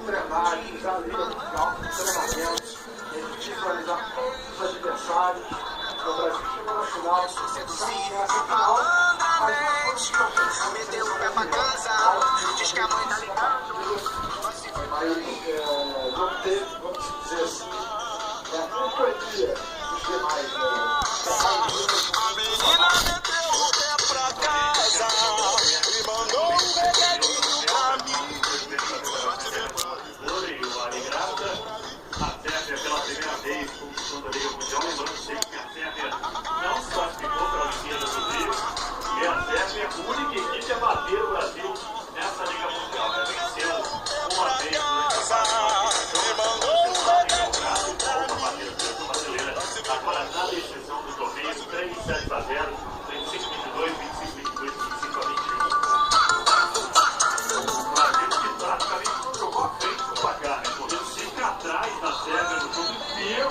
treinar, utilizar a liga no final, treinamentos, visualizar os adversários. O Brasil chegou na final, essa final, mas meteu o pé pra casa, diz que a mãe tá ligando. Mas não teve, vamos dizer assim, a companhia dos demais. A menina meteu o pé pra casa e mandou um recadinho pra mim. O Alegrada, a Sérvia pela primeira vez conquistando a Liga Mundial, lembrando sempre que a Sérvia não se classificou para a Olimpíada do Rio, e a Sérvia é a única equipe a bater o Brasil nessa Liga Mundial. Já venceu uma vez durante a brasileira, agora na decisão do torneio, 3-7-0, 25-22, 25-22, 25-21. O Brasil que praticamente não jogou à frente do placar, né? Correndo sempre atrás da Sérvia no jogo inteiro.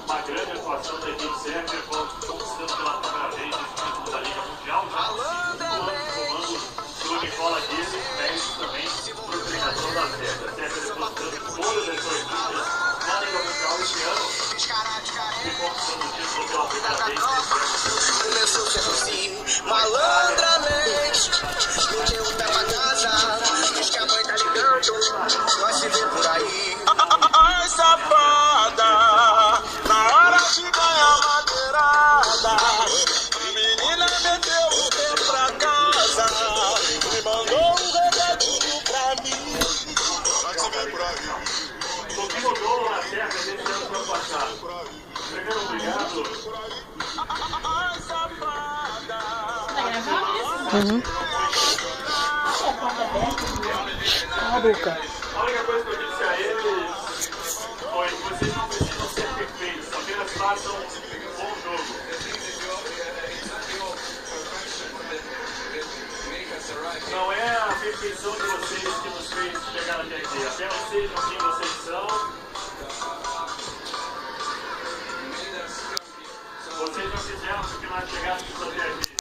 Uma grande atuação da equipe sérvia, conquistando pela primeira vez esse título da Liga Mundial. Já no segundo ano comando do Nicola Guedes, mérito também para o treinador da Sérvia. A Sérvia depositando todas as suas vidas na Liga Mundial esse ano e conquistando o título pela primeira vez nesse ano. Começou sendo assim, malandramente, meteu o pé pra casa, diz que a mãe tá ligando, nós se vê por aí. Ai, safada, na hora de ganhar madeirada, menina meteu o pé pra casa e mandou um recadinho pra mim. Nós se vê por aí. O que mudou na Sérvia desse ano para o passado? Primeiro, obrigado. Cala a boca. A única coisa que eu disse a eles foi: vocês não precisam ser perfeitos, apenas façam um bom jogo. Não é a perfeição de vocês que nos fez chegar até aqui, apenas sejam quem vocês são. Vocês não fizeram com que nós chegássemos até aqui.